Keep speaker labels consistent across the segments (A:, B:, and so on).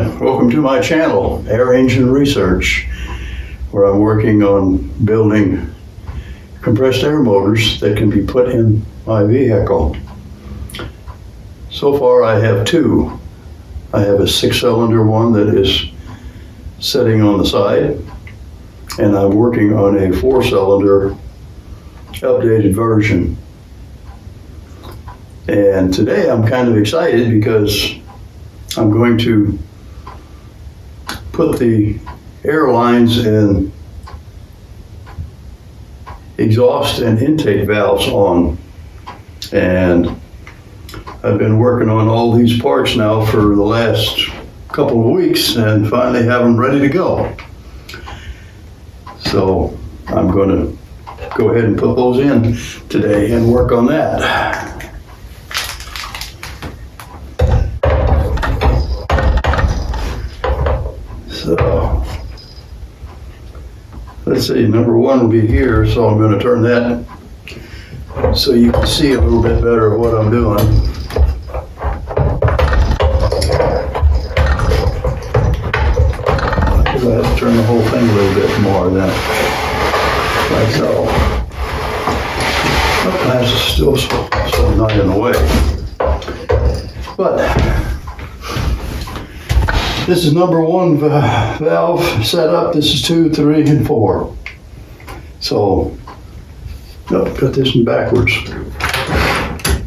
A: Welcome to my channel, Air Engine Research, where I'm working on building compressed air motors that can be put in my vehicle. So far I have two. I have a 6-cylinder one that is sitting on the side, and I'm working on a 4-cylinder updated version. And today I'm kind of excited because I'm going to put the air lines and exhaust and intake valves on. And I've been working on all these parts now for the last couple of weeks and finally have them ready to go. So I'm going to go ahead and put those in today and work on that. So let's see, number one will be here, so I'm going to turn that so you can see a little bit better what I'm doing. I have to turn the whole thing a little bit more than like so. Oh, that's still so not in the way. But this is number one valve setup. This is 2, 3, and 4. So, oh, got this one backwards.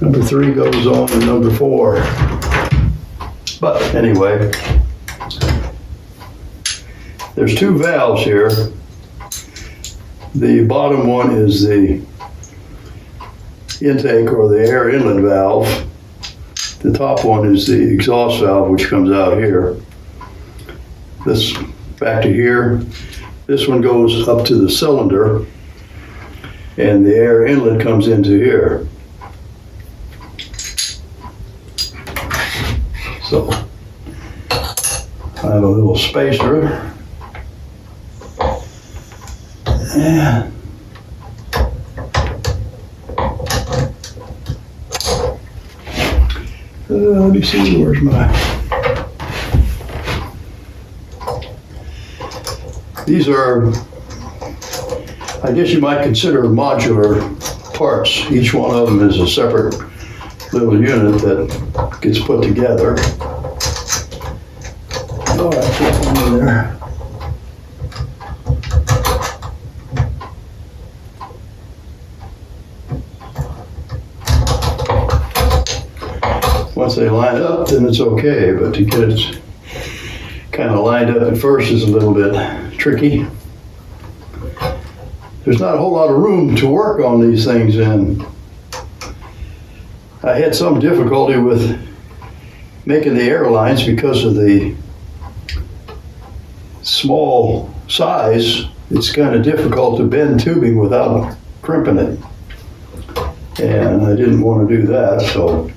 A: Number 3 goes on to number 4. But anyway, there's 2 valves here. The bottom one is the intake or the air inlet valve. The top one is the exhaust valve, which comes out here. This back to here. This one goes up to the cylinder, and the air inlet comes into here. So I have a little spacer. And let me see, where's my... These are, I guess you might consider modular parts. Each one of them is a separate little unit that gets put together. All right, put one in there. Once they line up, then it's okay, but to get it kind of lined up at first is a little bit tricky. There's not a whole lot of room to work on these things in. I had some difficulty with making the air lines because of the small size. It's kind of difficult to bend tubing without crimping it. And I didn't want to do that, so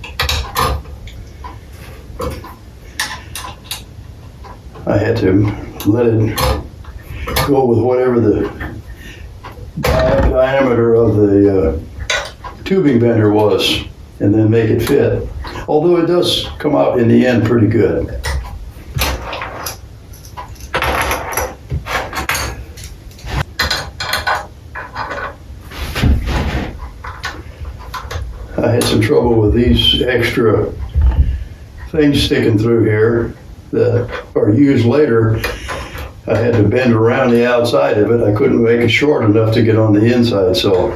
A: I had to let it go with whatever the diameter of the tubing bender was, and then make it fit. Although it does come out in the end pretty good. I had some trouble with these extra things sticking through here that are used later. I had to bend around the outside of it. I couldn't make it short enough to get on the inside, so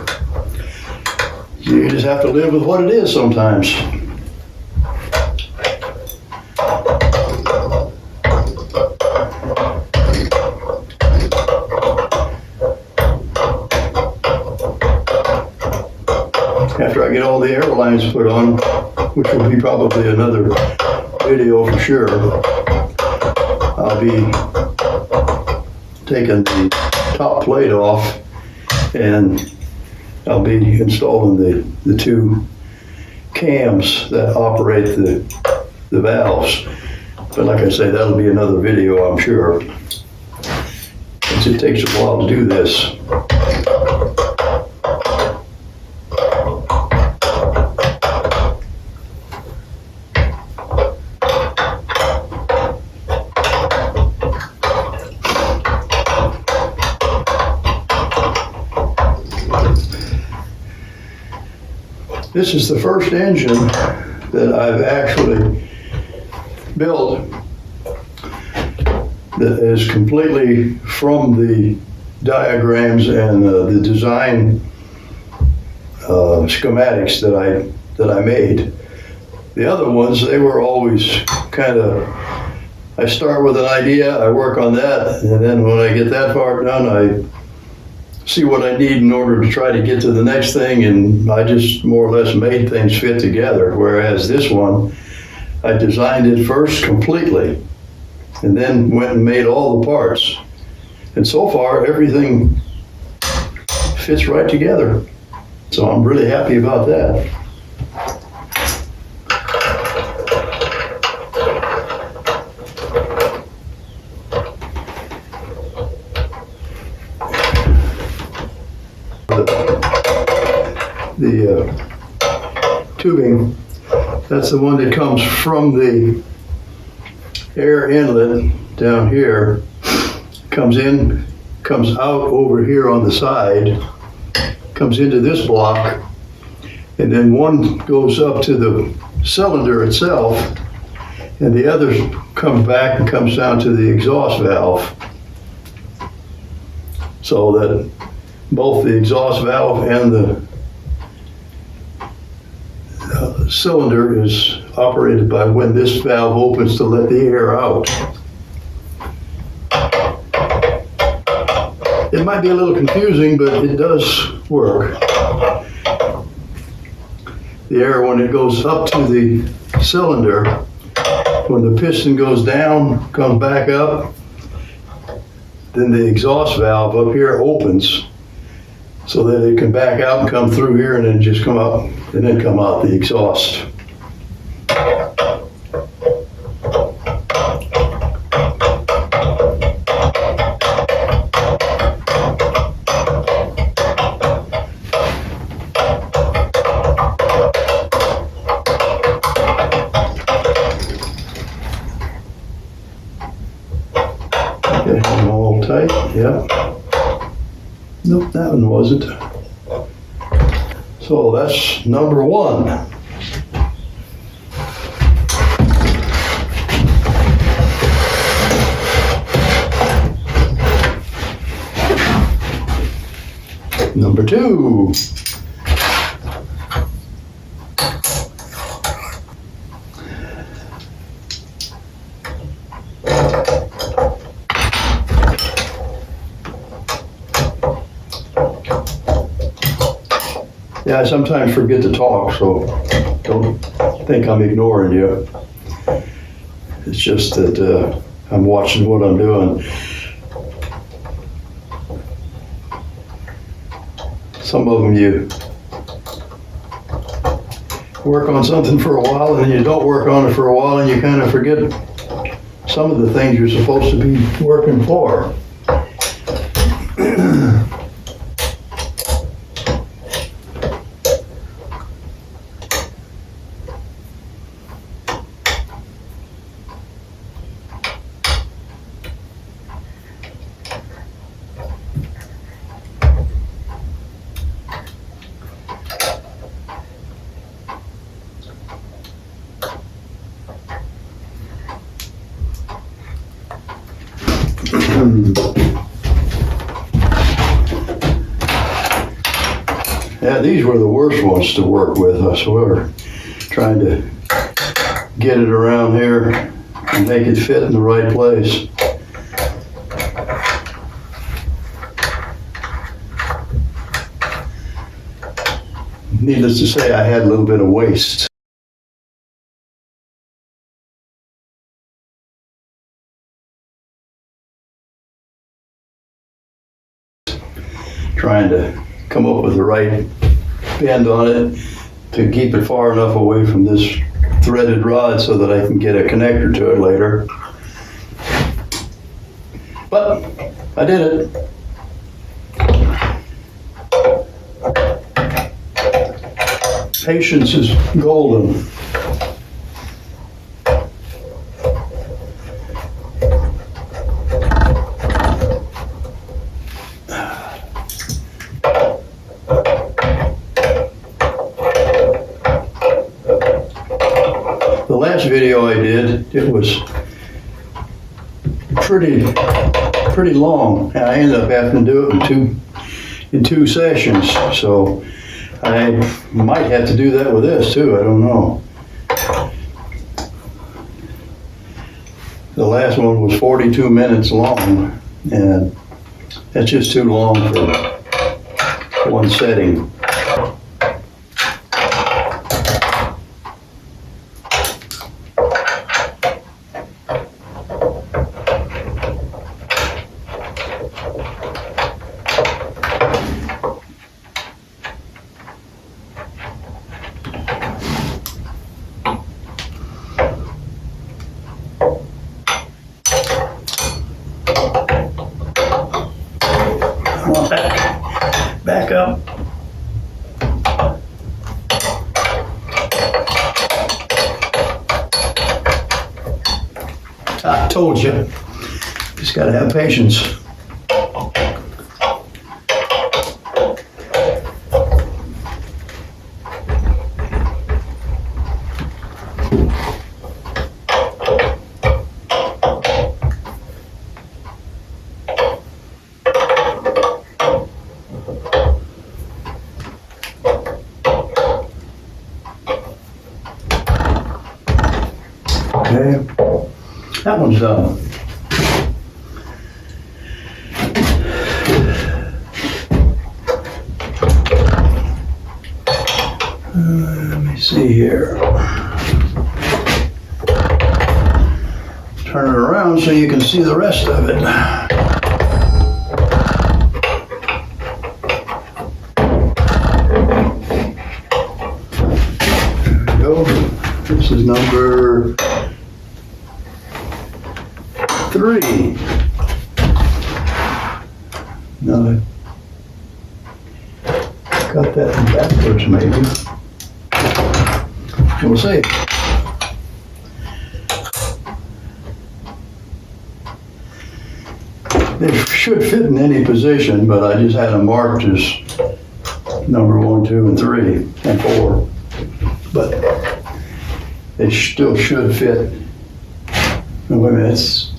A: you just have to live with what it is sometimes. After I get all the air lines put on, which will be probably another video for sure, I'll be taking the top plate off and I'll be installing the 2 cams that operate the valves. But like I say, that'll be another video, I'm sure, since it takes a while to do this. This is the first engine that I've actually built that is completely from the diagrams and the design schematics that I made. The other ones, they were always kind of, I start with an idea, I work on that, and then when I get that far done, I see what I need in order to try to get to the next thing, and I just more or less made things fit together. Whereas this one, I designed it first completely, and then went and made all the parts. And so far, everything fits right together. So I'm really happy about that. The tubing, that's the one that comes from the air inlet down here, comes in, comes out over here on the side, comes into this block, and then one goes up to the cylinder itself, and the other comes back and comes down to the exhaust valve, so that both the exhaust valve and the cylinder is operated by when this valve opens to let the air out. It might be a little confusing, but it does work. The air, when it goes up to the cylinder, when the piston goes down, comes back up, then the exhaust valve up here opens so that it can back out and come through here and then just come up and then come out the exhaust. Okay, all tight, yeah. Nope, that one wasn't. So that's number one. Number two. Yeah, I sometimes forget to talk, so don't think I'm ignoring you. It's just that I'm watching what I'm doing. Some of them you work on something for a while and then you don't work on it for a while and you kind of forget some of the things you're supposed to be working for. Yeah, these were the worst ones to work with, I swear. Trying to get it around here and make it fit in the right place. Needless to say, I had a little bit of waste. Trying to come up with the right bend on it to keep it far enough away from this threaded rod so that I can get a connector to it later. But I did it. Patience is golden. last video I did, it was pretty long. I ended up having to do it in two sessions. So I might have to do that with this too. I don't know. The last one was 42 minutes long, and that's just too long for one setting. Come on, back up. I told you, just gotta have patience. Okay, that one's done. Let me see here. Turn it around so you can see the rest of it. There we go. This is number 3. No, I got that backwards maybe. We'll see. They should fit in any position, but I just had them marked as number 1, 2, and 3, and 4. But they still should fit. No, wait a minute,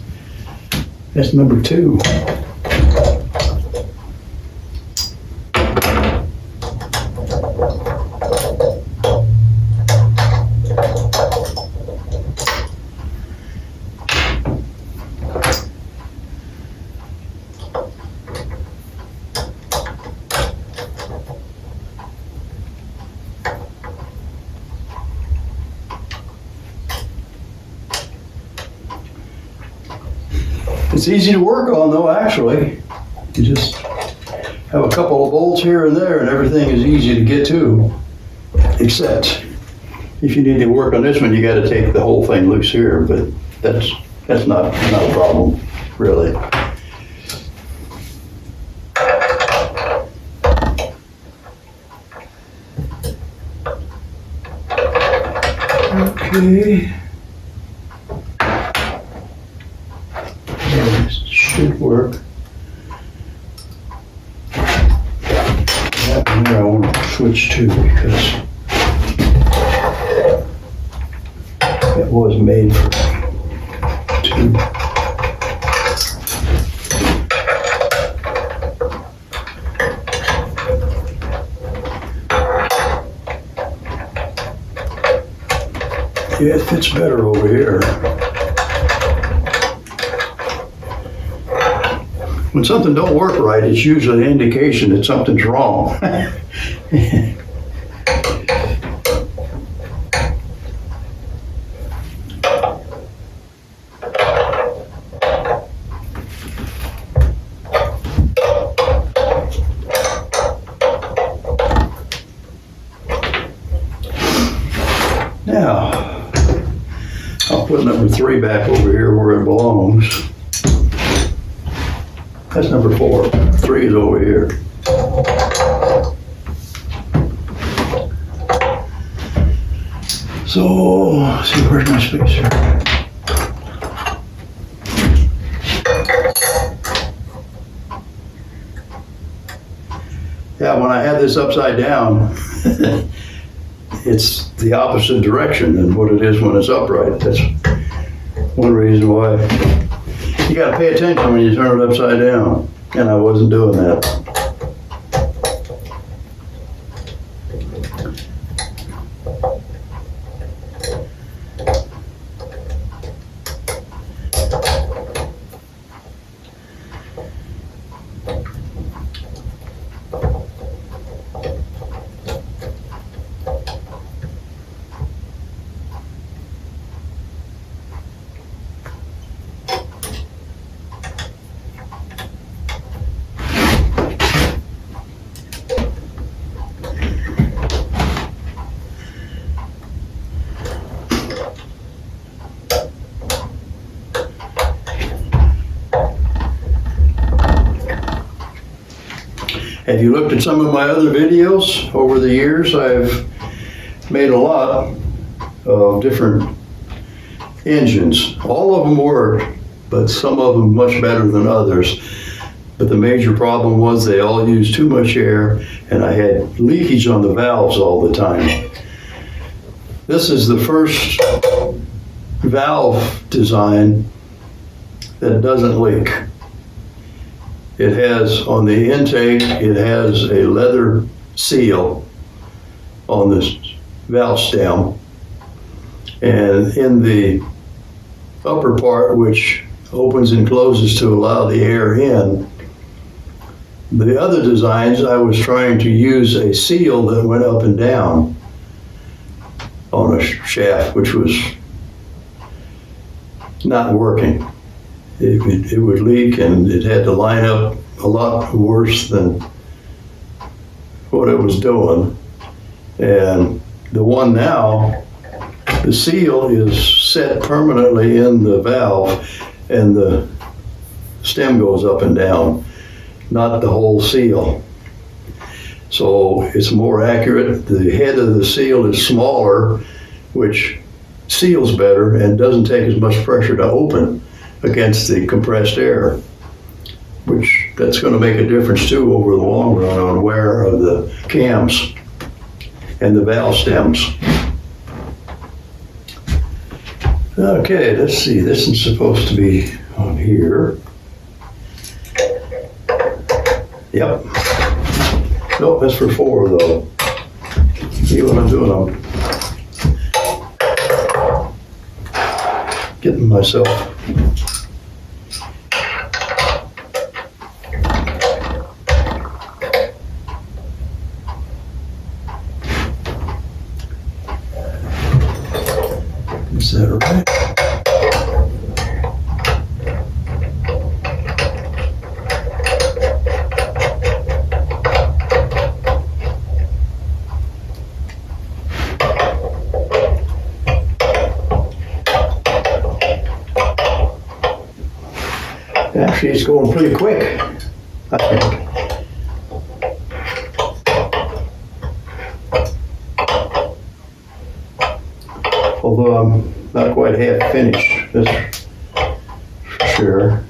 A: that's number 2. It's easy to work on though, actually. You just have a couple of bolts here and there and everything is easy to get to. Except if you need to work on this one, you got to take the whole thing loose here, but that's not a problem, really. Okay. This should work. That one there I want to switch to because it was made for 2. Yeah, it fits better over here. When something don't work right, it's usually an indication that something's wrong. Now, I'll put number 3 back over here where it belongs. That's number 4. 3 is over here. So, let's see, where's my spacer? Yeah, when I had this upside down, it's the opposite direction than what it is when it's upright. That's one reason why you got to pay attention when you turn it upside down. And I wasn't doing that. Have you looked at some of my other videos over the years? I've made a lot of different engines. All of them worked, but some of them much better than others. But the major problem was they all used too much air, and I had leakage on the valves all the time. This is the first valve design that doesn't leak. It has, on the intake, it has a leather seal on this valve stem. And in the upper part, which opens and closes to allow the air in, the other designs, I was trying to use a seal that went up and down on a shaft, which was not working. It would leak, and it had to line up a lot worse than what it was doing. And the one now, the seal is set permanently in the valve, and the stem goes up and down, not the whole seal. So it's more accurate. The head of the seal is smaller, which seals better and doesn't take as much pressure to open against the compressed air, which that's going to make a difference too over the long run on wear of the cams and the valve stems. Okay, let's see, this is supposed to be on here. Yep. Nope, that's for 4 though. See what I'm doing? I'm getting myself Is that right? Actually, it's going pretty quick, I think. Although I'm not quite half finished, that's for sure.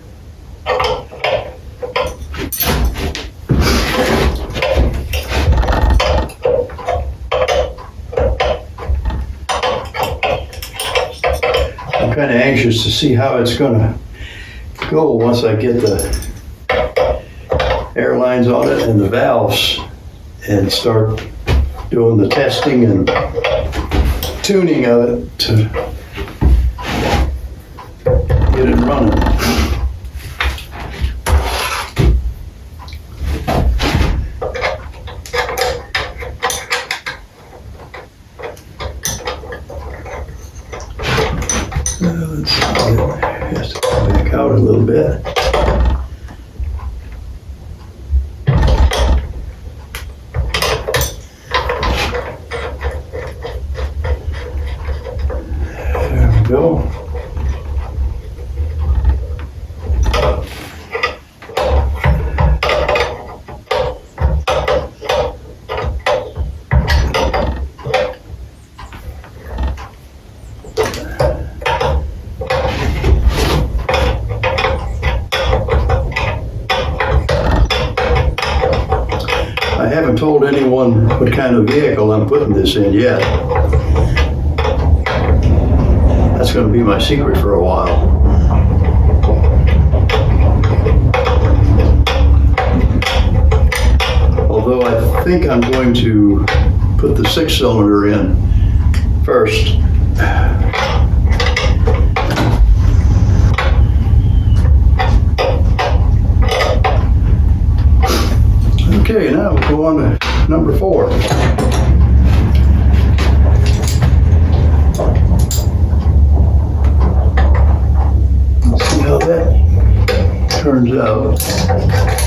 A: I'm kind of anxious to see how it's going to go once I get the air lines on it and the valves and start doing the testing and tuning of it to get it running. Let's see, it has to come back out a little bit. Go. haven't told anyone what kind of vehicle I'm putting this in yet. That's going to be my secret for a while. Although I think I'm going to put the 6-cylinder in first. Okay, now we'll go on to number 4. Let's see how that turns out.